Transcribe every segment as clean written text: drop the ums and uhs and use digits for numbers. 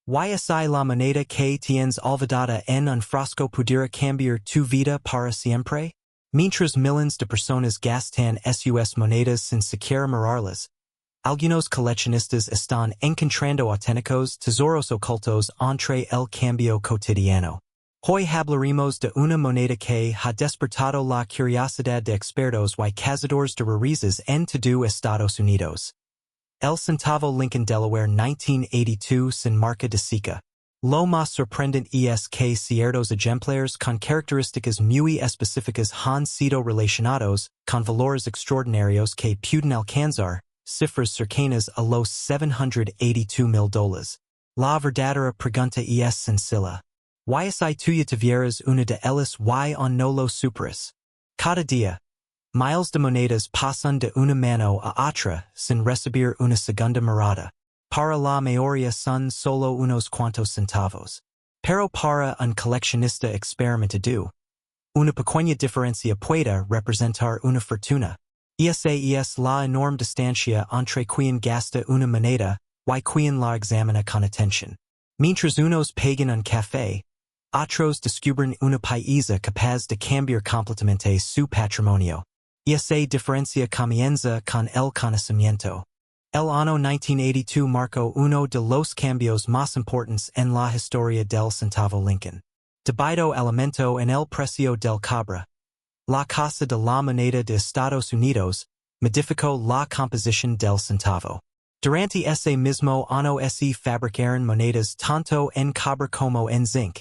Ysi la moneda que tienes olvidada en un frasco pudiera cambiar tu vida para siempre? Mientras millones de personas gastan sus monedas sin siquiera mirarlas, algunos coleccionistas están encontrando auténticos tesoros ocultos entre el cambio cotidiano. Hoy hablaremos de una moneda que ha despertado la curiosidad de expertos y cazadores de raíces en todo Estados Unidos. El centavo Lincoln Delaware 1982 sin marca de seca. Lo más sorprendente es que ciertos ejemplares con características muy específicas han sido relacionados con valores extraordinarios que pueden alcanzar cifras cercanas a los $782,000. La verdadera pregunta es sencilla. Si tuya tuvieras una de ellas y on no lo superas? Cada día, miles de monedas pasan de una mano a otra sin recibir una segunda mirada. Para la mayoría son solo unos cuantos centavos. Pero para un coleccionista experimentado, una pequeña diferencia puede representar una fortuna. Esa es la enorme distancia entre quien gasta una moneda y quien la examina con atención. Mientras unos pagan un café, otros descubren una paisa capaz de cambiar completamente su patrimonio. Esa diferencia comienza con el conocimiento. El año 1982 marcó uno de los cambios más importantes en la historia del centavo Lincoln. Debido al aumento en el precio del cobre, la Casa de la Moneda de Estados Unidos modificó la composición del centavo. Durante ese mismo año se fabricaron monedas tanto en cobre como en zinc,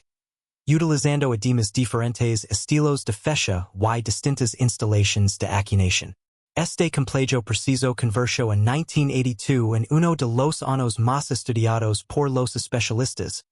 utilizando además diferentes estilos de fecha y distintas instalaciones de acuñación. Este complejo preciso convirtió en 1982 en uno de los años más estudiados por los especialistas,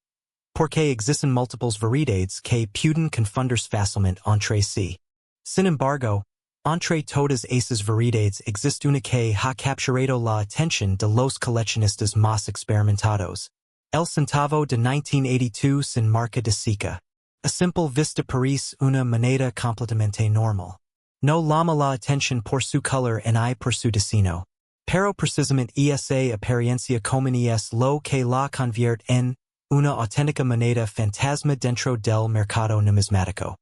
porque existen múltiples variedades que pueden confundirse fácilmente entre sí. Sin embargo, entre todas esas variedades existe una que ha capturado la atención de los coleccionistas más experimentados. El centavo de 1982 sin marca de seca. A simple vista parece una moneda completamente normal. No llama la atención por su color ni por su diseño. Pero precisamente esa apariencia común es lo que la convierte en una auténtica moneda fantasma dentro del mercado numismático.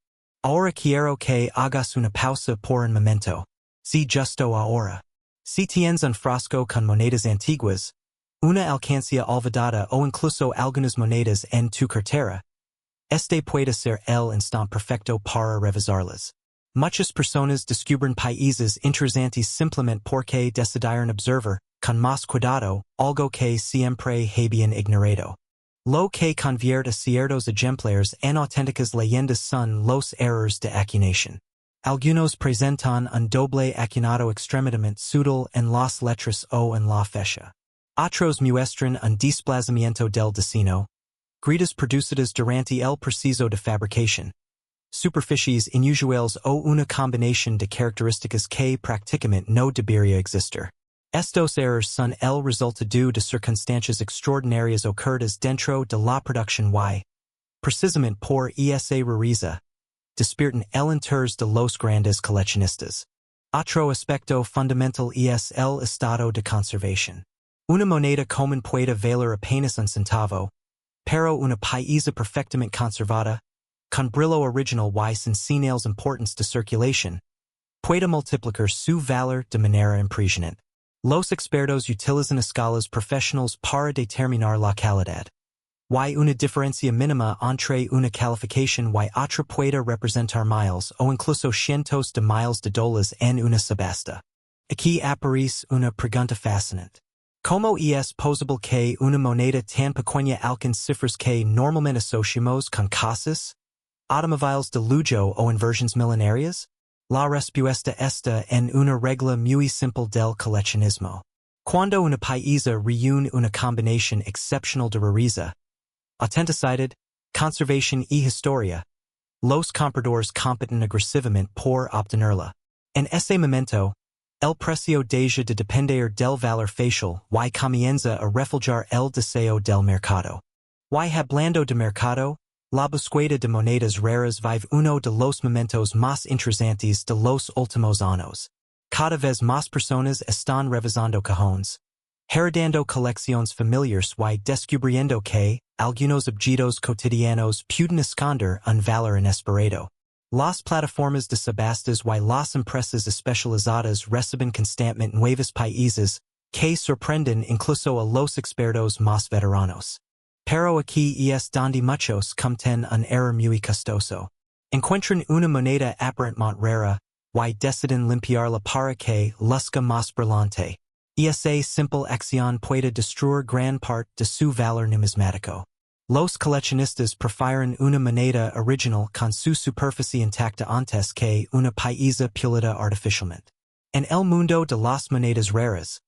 Ahora quiero que hagas una pausa por un momento. Si justo ahora. Si tienes un frasco con monedas antiguas, una alcancía olvidada o incluso algunas monedas en tu cartera, este puede ser el instante perfecto para revisarlas. Muchas personas descubren países interesantes simplemente porque decidieron observar, con más cuidado, algo que siempre habían ignorado. Lo que convierte a ciertos ejemplares en auténticas leyendas son los errores de acuñación. Algunos presentan un doble acuñado extremadamente sutil en las letras o en la fecha. Otros muestran un desplazamiento del diseño, gritas producidas durante el proceso de fabricación, superficies inusuales o una combinación de características que prácticamente no debería existir. Estos errores son el resultado de circunstancias extraordinarias ocurridas dentro de la producción y, precisamente por esa rareza, despiertan el interés de los grandes coleccionistas. Otro aspecto fundamental es el estado de conservación. Una moneda común puede valer apenas un centavo, pero una paisa perfectamente conservada, con brillo original y sin señales importantes de circulación, puede multiplicar su valor de manera impresionante. Los expertos utilizan escalas profesionales para determinar la calidad. Y una diferencia mínima entre una calificación y otra puede representar miles o incluso cientos de miles de dólares en una subasta. Aquí aparece una pregunta fascinante. ¿Cómo es posible que una moneda tan pequeña alcance cifras que normalmente asociamos con casas, automóviles de lujo o inversiones millonarias? La respuesta está en una regla muy simple del coleccionismo. Cuando una paisa reúne una combinación excepcional de rareza, autenticidad, conservación y historia, los compradores compiten agresivamente por obtenerla. En ese momento, el precio deja de depender del valor facial y comienza a reflejar el deseo del mercado. Y hablando de mercado, la búsqueda de monedas raras vive uno de los momentos más interesantes de los últimos años. Cada vez más personas están revisando cajones, Heredando colecciones familiares y descubriendo que, algunos objetos cotidianos pueden esconder un valor inesperado. Las plataformas de subastas y las empresas especializadas reciben constantemente nuevos países que sorprenden incluso a los expertos más veteranos. Pero aquí es donde muchos cometen un error muy costoso. Encuentran una moneda aparentemente rara y deciden limpiarla para que luzca más brillante. Esa simple acción puede destruir gran parte de su valor numismático. Los coleccionistas prefieren una moneda original con su superficie intacta antes que una pieza pulida artificialmente. En el mundo de las monedas raras,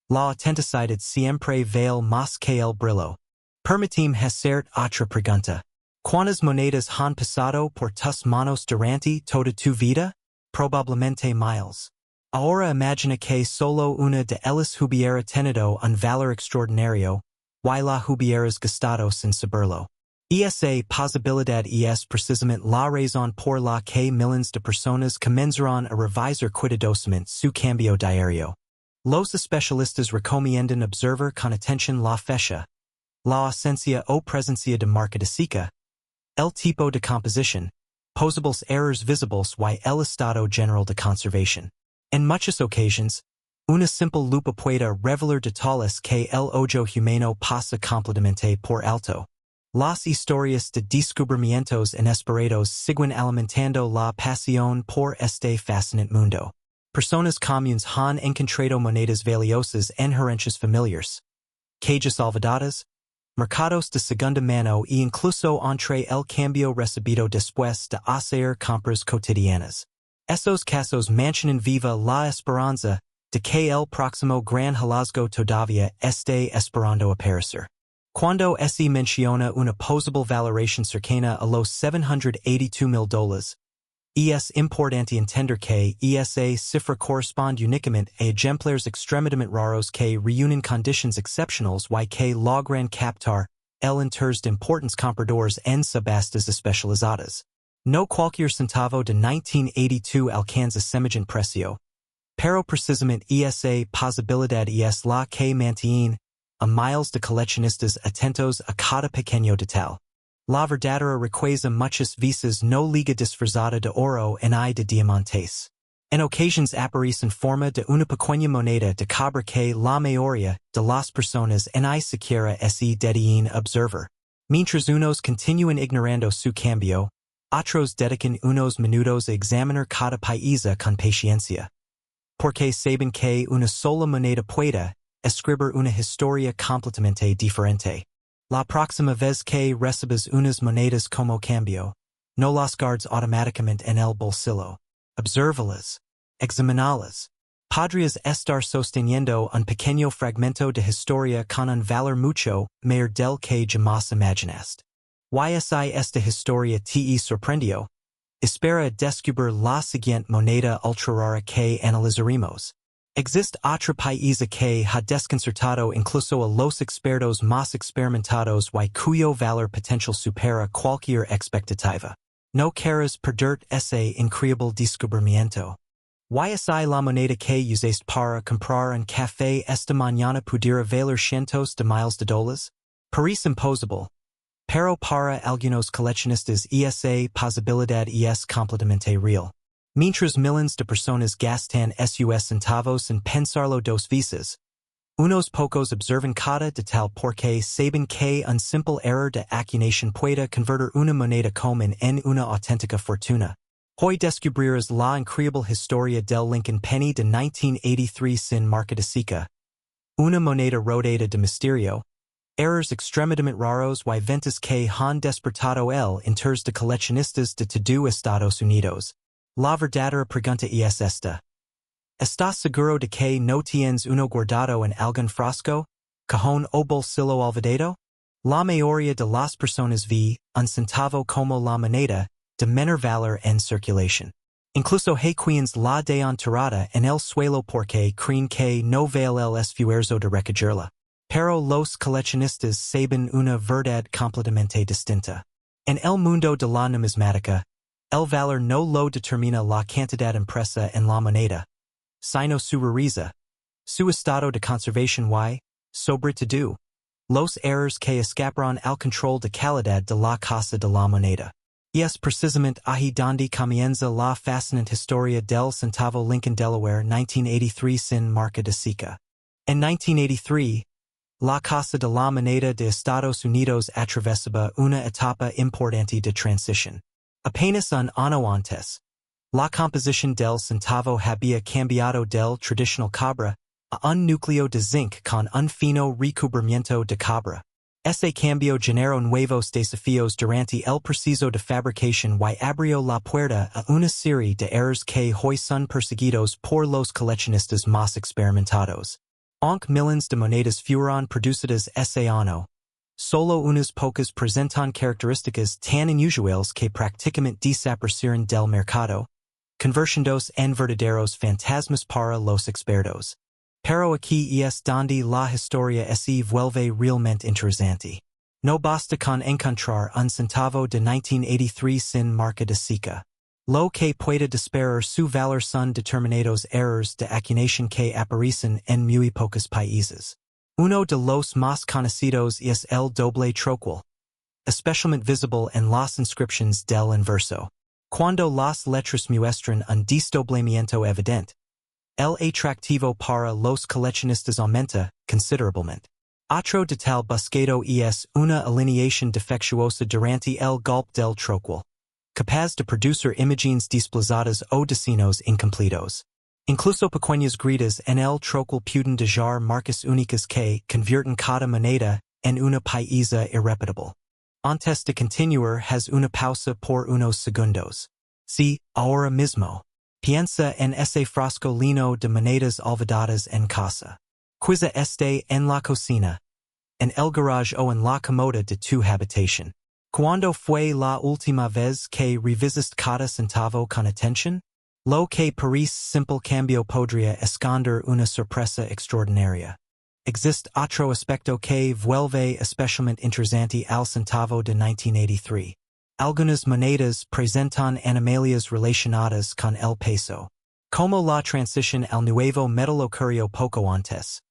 la autenticidad siempre vale más que el brillo. Permitim hacer otra pregunta. ¿Cuántas monedas han pasado por tus manos durante toda tu vida? Probablemente miles. Ahora imagina que solo una de ellas hubiera tenido un valor extraordinario, y la hubieras gastado sin saberlo. Esa posibilidad es precisamente la razón por la que millones de personas comenzarán a revisar cuidadosamente su cambio diario. Los especialistas recomiendan observar con atención la fecha, la ausencia o presencia de marca de seca, el tipo de composición, posibles errors visibles y el estado general de conservación. En muchas ocasiones, una simple lupa puede revelar detalles que el ojo humano pasa completamente por alto. Las historias de descubrimientos inesperados siguen alimentando la pasión por este fascinante mundo. Personas comunes han encontrado monedas valiosas en herencias familiares, calles olvidadas, mercados de segunda mano e incluso entre el cambio recibido después de hacer compras cotidianas. Esos casos mantienen viva la esperanza de que el próximo gran hallazgo todavía esté esperando aparecer. Cuando se menciona una posible valoración cercana a los $782,000, es importante entender que esa cifra corresponde únicamente a ejemplares extremadamente raros que reúnen condiciones excepcionales y que logran captar el interés de importantes compradores en subastas especializadas. No cualquier centavo de 1982 alcanza semejante precio, pero precisamente esa posibilidad es la que mantiene a miles de coleccionistas atentos a cada pequeño detalle. La verdadera riqueza muchas veces no liga disfrazada de oro ni de diamantes. En ocasiones aparece en forma de una pequeña moneda de cobre que la mayoría de las personas ni siquiera se dedican a observar. Mientras unos continúan ignorando su cambio, otros dedican unos minutos a examinar cada pieza con paciencia. Porque saben que una sola moneda puede escribir una historia completamente diferente. La próxima vez que recibas unas monedas como cambio, no las guardes automáticamente en el bolsillo. Obsérvalas. Examinalas. Podrías estar sosteniendo un pequeño fragmento de historia con un valor mucho mayor del que jamás imaginaste. Si esta historia te sorprendió, espera descubrir la siguiente moneda ultra rara que analizaremos. Existe otra pieza que ha desconcertado incluso a los expertos más experimentados y cuyo valor potencial supera cualquier expectativa. No quieres perderte ese increíble descubrimiento. Si la moneda que usaste para comprar un café esta mañana pudiera valer cientos de miles de dólares? Parece imposible. Pero para algunos coleccionistas esa posibilidad es completamente real. Mientras millones de personas gastan sus centavos en pensarlo dos veces, unos pocos observan cada detalle porque saben que un simple error de acuñación puede convertir una moneda común en una auténtica fortuna. Hoy descubrirás la increíble historia del Lincoln Penny de 1983 sin marca de seca. Una moneda rodeada de misterio, errors extremadamente raros y ventas que han despertado el interés de coleccionistas de todo Estados Unidos. La verdadera pregunta es esta. ¿Estás seguro de que no tienes uno guardado en algún frasco, cajón o bolsillo olvidado? La mayoría de las personas ve un centavo como la moneda de menor valor en circulación. Incluso hay quienes la dejan tirada en el suelo porque creen que no vale el esfuerzo de recogerla. Pero los coleccionistas saben una verdad completamente distinta. En el mundo de la numismática, el valor no lo determina la cantidad impresa en la moneda, sino su rareza, su estado de conservación y, Sobre todo, los errores que escaparon al control de calidad de la Casa de la Moneda. Y es precisamente ahí donde comienza la fascinante historia del centavo Lincoln Delaware 1983 sin marca de seca. En 1983, la Casa de la Moneda de Estados Unidos atravesaba una etapa importante de transición. Apenas un año antes, la composición del centavo había cambiado del tradicional cobre a un núcleo de zinc con un fino recubrimiento de cobre. Ese cambio generó nuevos desafíos durante el proceso de fabricación y abrió la puerta a una serie de errores que hoy son perseguidos por los coleccionistas más experimentados. Aunque millones de monedas fueron producidas ese año, solo unas pocas presentan características tan inusuales que prácticamente desaparecieron del mercado, convirtiéndose en verdaderos fantasmas para los expertos. Pero aquí es donde la historia se vuelve realmente interesante. No basta con encontrar un centavo de 1983 sin marca de seca. Lo que puede disparar su valor son determinados errores de acuñación que aparecen en muy pocos países. Uno de los más conocidos es el doble troquel, especialmente visible en las inscripciones del inverso. Cuando las letras muestran un desdoblamiento evidente, el atractivo para los coleccionistas aumenta considerablemente. Otro detalle buscado es una alineación defectuosa durante el golpe del troquel, capaz de producir imágenes desplazadas o destinos incompletos. Incluso pequeñas grietas en el troquel pueden dejar marcas únicas que convierten cada moneda en una pieza irrepetible. Antes de continuar, haz una pausa por unos segundos. Sí, ahora mismo. Piensa en ese frasco lleno de monedas olvidadas en casa. Quizá esté en la cocina, en el garage o en la comoda de tu habitación. ¿Cuándo fue la última vez que revisaste cada centavo con atención? Lo que parece simple cambio podría esconder una sorpresa extraordinaria. Existe otro aspecto que vuelve especialmente interesante al centavo de 1983. Algunas monedas presentan anomalias relacionadas con el peso. Como la transición al nuevo metal ocurrió poco antes.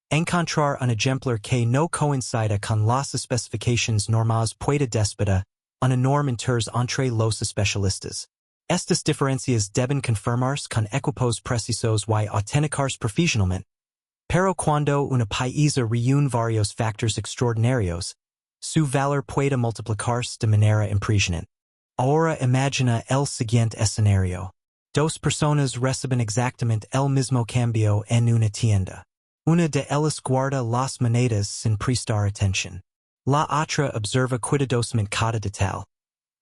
Encontrar un ejemplar que no coincida con las especificaciones normales puede despertar una enorme interés entre los especialistas. Estas diferencias deben confirmarse con equipos precisos y autenticarse profesionalmente. Pero cuando una pieza reúne varios factores extraordinarios, su valor puede multiplicarse de manera impresionante. Ahora imagina el siguiente escenario. Dos personas reciben exactamente el mismo cambio en una tienda. Una de ellas guarda las monedas sin prestar atención. La otra observa cuidadosamente cada detalle.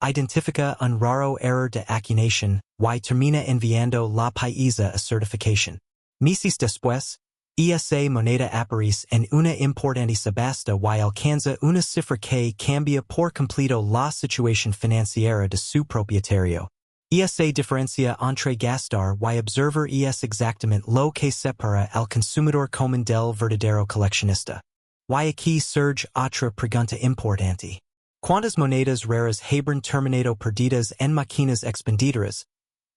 Identifica un raro error de acuñación y termina enviando la pieza a certificación. Meses después, esa moneda aparece en una importante subasta y alcanza una cifra que cambia por completo la situación financiera de su propietario. Esa diferencia entre gastar y observar es exactamente lo que separa al consumidor común del verdadero coleccionista. Y aquí surge otra pregunta importante. ¿Cuántas monedas raras habrán terminado perdidas en máquinas expendedoras,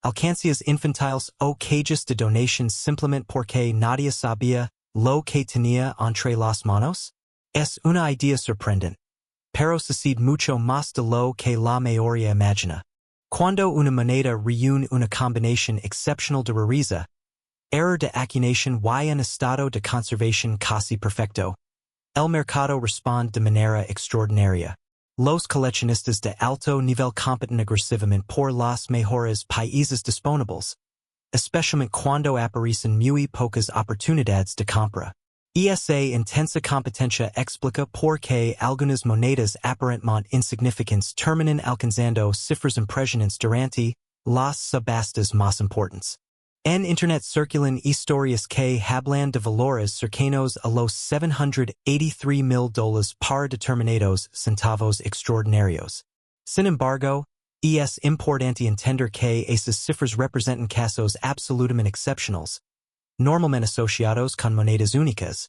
alcancías infantiles o cajas de donations simplemente porque nadie sabía lo que tenía entre las manos? Es una idea sorprendente, pero sucede mucho más de lo que la mayoría imagina. Cuando una moneda reúne una combinación excepcional de rareza, error de acuñación y un estado de conservación casi perfecto, el mercado responde de manera extraordinaria. Los coleccionistas de alto nivel compiten agresivamente por las mejores piezas disponibles, especialmente cuando aparecen muy pocas oportunidades de compra. Esa intensa competencia explica por qué algunas monedas aparentemente insignificantes terminan alcanzando cifras impresionantes durante las subastas más importantes. En Internet circulan historias que hablan de valores cercanos a los $783,000 para determinados centavos extraordinarios. Sin embargo, es importante entender que esas cifras representan casos absolutamente excepcionales, normalmente asociados con monedas únicas,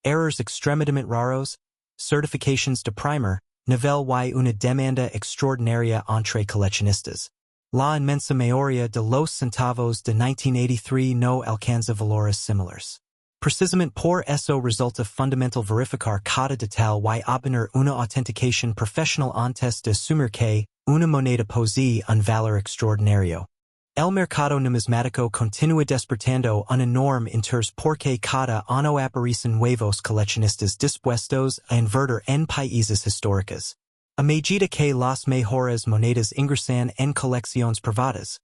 errors extremadamente raros, certifications de primer nivel y una demanda extraordinaria entre coleccionistas. La inmensa mayoría de los centavos de 1983 no alcanza valores similares. Precisamente por eso resulta fundamental verificar cada detalle y obtener una autenticación profesional antes de asumir que una moneda posee un valor extraordinario. El mercado numismático continúa despertando una enorme interés porque cada año aparecen nuevos coleccionistas dispuestos a invertir en países históricos. A medida que las mejores monedas ingresan en colecciones privadas,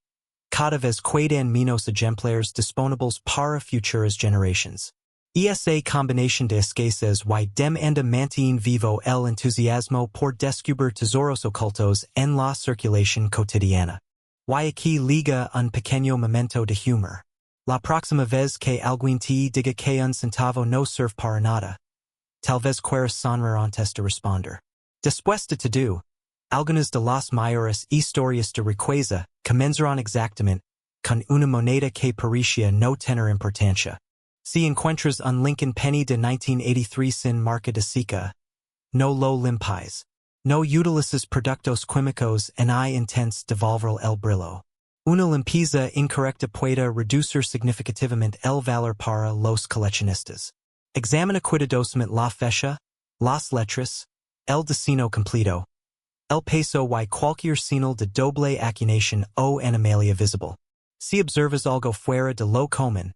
cada vez quedan menos ejemplares disponibles para futuras generations. Esa combinación de escasez y demanda mantiene vivo el entusiasmo por descubrir tesoros ocultos en la circulación cotidiana. Y aquí liga un pequeño momento de humor. La próxima vez que alguien te diga que un centavo no sirve para nada, tal vez quieras sonreír antes de responder. Después de todo, algunas de las mayores historias de riqueza comenzarán exactamente con una moneda que parecía no tener importancia. Si encuentras un Lincoln Penny de 1983 sin marca de seca, no lo limpies. No utilices productos químicos en intents devolver el brillo. Una limpieza incorrecta puede reducir significativamente el valor para los coleccionistas. Examina cuidadosamente la fecha, las letras, el diseño completo, el peso y cualquier señal de doble acuñación o anomalía visible. Si observas algo fuera de lo común,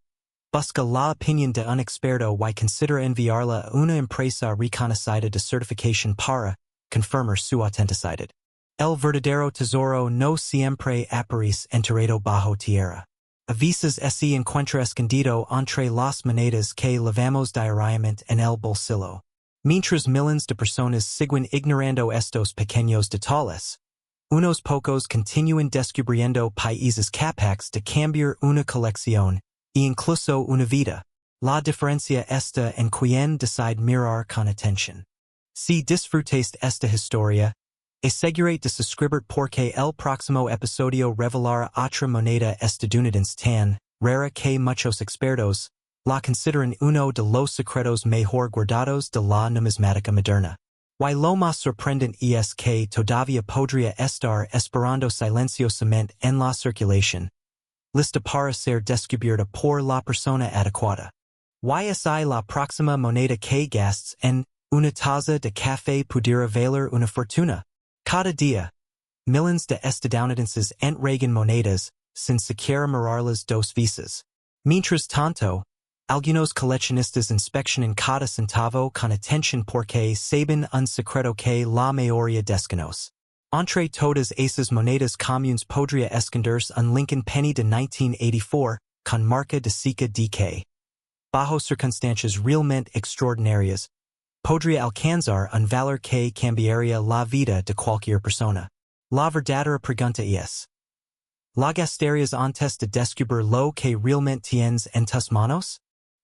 busca la opinión de un experto y considera enviarla a una empresa reconocida de certificación para confirmar su autenticidad. El verdadero tesoro no siempre aparece enterrado bajo tierra. A veces se encuentra escondido entre las monedas que llevamos diariamente en el bolsillo. Mientras miles de personas siguen ignorando estos pequeños detalles, unos pocos continúan descubriendo países capaces de cambiar una colección e incluso una vida. La diferencia está en quien decide mirar con atención. Si disfrutes esta historia, asegúrate de suscribir porque el próximo episodio revelará otra moneda estadounidense tan rara que muchos expertos la consideran uno de los secretos mejor guardados de la numismática moderna. Y lo más sorprendente es que todavía podría estar esperando silenciosamente en la circulación, lista para ser descubierta por la persona adecuada. Y es la próxima moneda que gastes en una taza de café pudiera valer una fortuna. Cada día, miles de estadounidenses entregan monedas sin siquiera mirarlas dos veces. Mientras tanto, algunos coleccionistas inspeccionan cada centavo con atención porque saben un secreto que la mayoría desconoce. Entre todas esas monedas comunes podría esconderse un Lincoln Penny de 1984 con marca de seca DK. Bajo circunstancias realmente extraordinarias, podría alcanzar un valor que cambiaría la vida de cualquier persona. La verdadera pregunta es: ¿la gastarías antes de descubrir lo que realmente tienes en tus manos?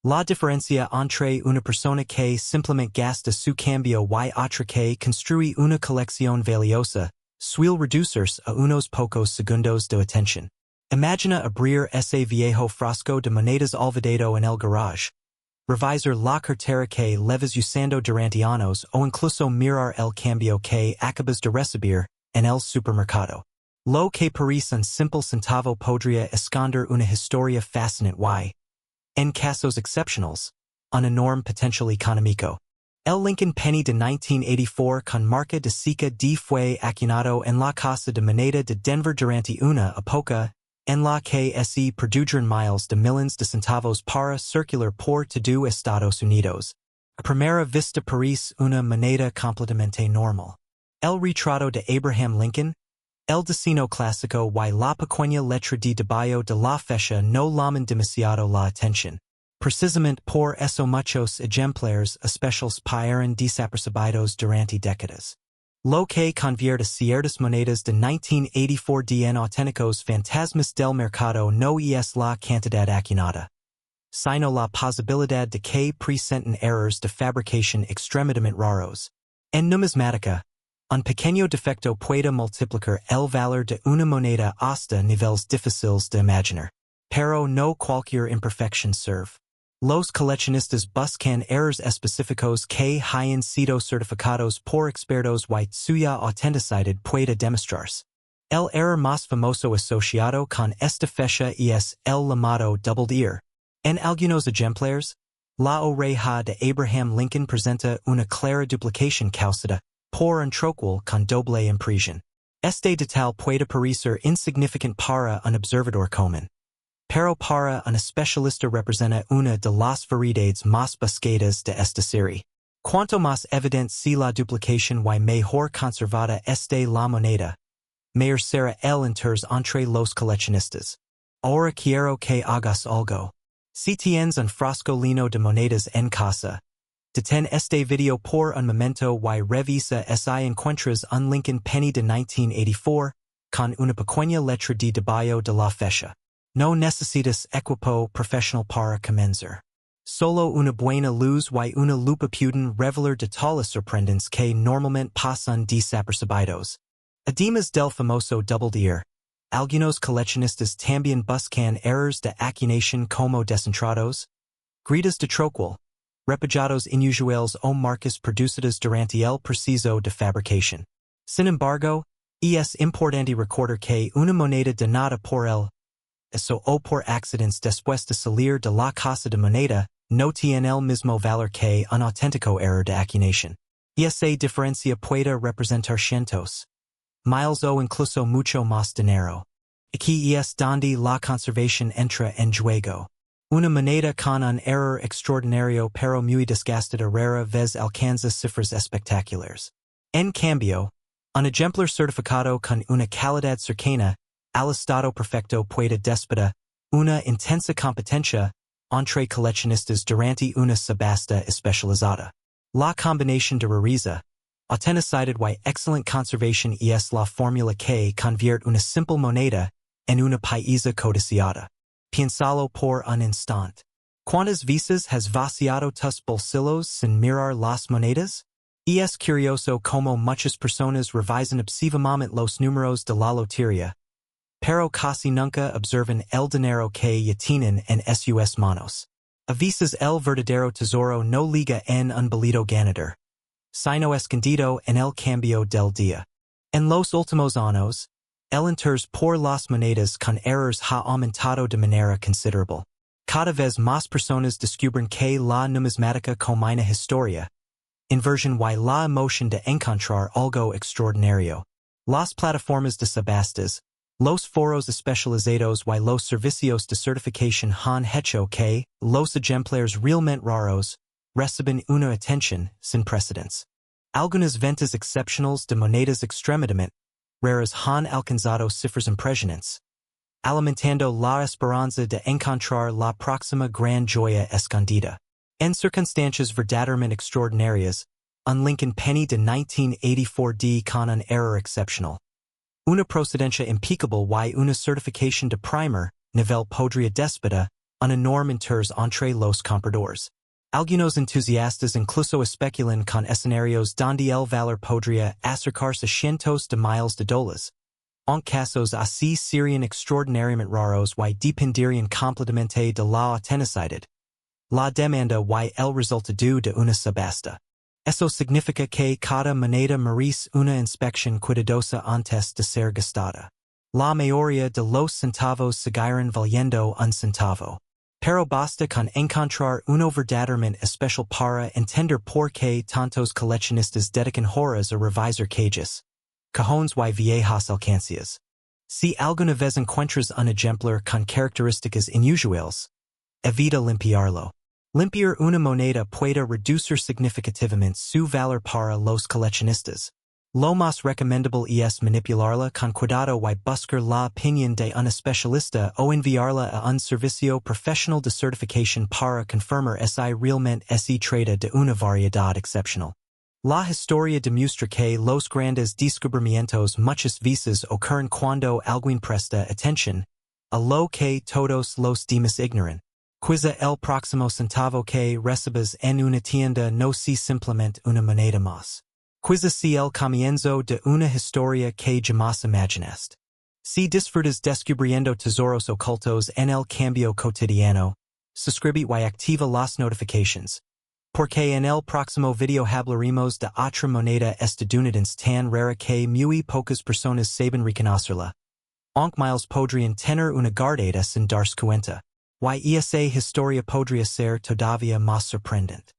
La diferencia entre una persona que simplemente gasta su cambio y otra que construye una colección valiosa suele reducirse a unos pocos segundos de atención. Imagina abrir ese viejo frasco de monedas olvidado en el garage, revisar la cartera que llevas usando durante años o incluso mirar el cambio que acabas de recibir en el supermercado. Lo que parece un simple centavo podría esconder una historia fascinante y, en casos excepcionales, un enorme potencial económico. El Lincoln Penny de 1984 con marca de seca D fue acuñado en la Casa de Moneda de Denver durante una época en la que se produjeron miles de millones de centavos para circular por todo Estados Unidos. A primera vista parece una moneda completamente normal. El retrato de Abraham Lincoln, el diseño clásico y la pequeña letra de debajo de la fecha no llaman demasiado la atención. Precisamente por eso muchos ejemplares especiales pasaron desapercibidos durante décadas. Lo que convierte ciertas monedas de 1984 en auténticos fantasmas del mercado no es la cantidad acuñada, sino la posibilidad de que presenten errores de fabricación extremadamente raros. En numismática, un pequeño defecto puede multiplicar el valor de una moneda hasta niveles difíciles de imaginar. Pero no cualquier imperfección sirve. Los coleccionistas buscan errores específicos que hayan sido certificados por expertos y suya autenticidad puede demostrarse. El error más famoso asociado con esta fecha es el llamado double ear. En algunos ejemplares, La oreja de Abraham Lincoln presenta una clara duplicación causada por un troquel con doble impresión. Este de tal puede parecer insignificant para un observador común. Pero para un especialista representa una de las variedades más buscadas de esta serie. Cuanto más evidente si la duplicación y mejor conservada esté la moneda, mayor será el interés entre los coleccionistas. Ahora quiero que hagas algo. Si tienes un frasco lleno de monedas en casa, detén este video por un momento y revisa si encuentras un Lincoln Penny de 1984 con una pequeña letra de debajo de la fecha. No necesitas equipo profesional para comenzar. Solo una buena luz y una lupa pueden revelar detalles sorprendentes que normalmente pasan desapercibidos. Además del famoso double deer, algunos coleccionistas también buscan errores de acuñación como descentrados, gritas de troquel, repujados inusuales o marcas producidas durante el proceso de fabricación. Sin embargo, es importante recordar que una moneda donada por el eso o por accidentes después de salir de la casa de moneda no tiene el mismo valor que un auténtico error de acuñación. Esa diferencia puede representar cientos, miles o incluso mucho más dinero. Aquí es donde la conservación entra en juego. Una moneda con un error extraordinario pero muy desgastada rara vez alcanza cifras espectaculares. En cambio, un ejemplar certificado con una calidad cercana al estado perfecto puede disputar una intensa competencia entre coleccionistas durante una subasta especializada. La combinación de rareza, autenticidad y excellent conservation es la fórmula que convierte una simple moneda en una pieza codiciada. Piénsalo por un instante. ¿Cuántas veces has vaciado tus bolsillos sin mirar las monedas? Es curioso como muchas personas revisan obsesivamente los números de la lotería, pero casi nunca observan el dinero que ya tienen en sus manos. A veces el verdadero tesoro no liga en un boleto ganador, sino escondido en el cambio del día. En los últimos años, el interés por las monedas con errores ha aumentado de manera considerable. Cada vez más personas descubren que la numismática como una historia, inversión y la emoción de encontrar algo extraordinario. Las plataformas de subastas, los foros especializados y los servicios de certificación han hecho que los ejemplares realmente raros reciben una atención sin precedentes. Algunas ventas excepcionales de monedas extremadamente raras han alcanzado cifras impresionantes, alimentando la esperanza de encontrar la próxima gran joya escondida. En circunstancias verdaderamente extraordinarias, un Lincoln Penny de 1984 con un error excepcional, una procedencia impecable y una certificación de primer nivel podría disputar un enorme interés entre los compradores. Algunos entusiastas incluso especulan con escenarios donde el valor podría acercarse a cientos de miles de dólares. En casos así serían extraordinariamente raros y dependerían completamente de la autenticidad, la demanda y el resultado de una subasta. Eso significa que cada moneda merece una inspección cuidadosa antes de ser gastada. La mayoría de los centavos seguirán valiendo un centavo. Pero basta con encontrar uno verdaderamente especial para entender por qué tantos coleccionistas dedican horas a revisar cajas, cajones y viejas alcancías. Si alguna vez encuentras un ejemplar con características inusuales, evita limpiarlo. Limpiar una moneda puede reducir significativamente su valor para los coleccionistas. Lo más recomendable es manipularla con cuidado y buscar la opinión de un especialista o enviarla a un servicio profesional de certificación para confirmar si realmente se trata de una variedad excepcional. La historia demuestra que los grandes descubrimientos muchas veces ocurren cuando alguien presta atención a lo que todos los demás ignoran. Quizá el próximo centavo que recibas en una tienda no sea simplemente una moneda más. Quizá sea el comienzo de una historia que jamás imaginaste. Si disfrutas descubriendo tesoros ocultos en el cambio cotidiano, suscribe y activa las notifications, porque en el próximo video hablaremos de otra moneda estadounidense tan rara que muy pocas personas saben reconocerla. Aunque miles podrían tener una guardada sin darse cuenta. Y esa historia podría ser todavía más sorprendente.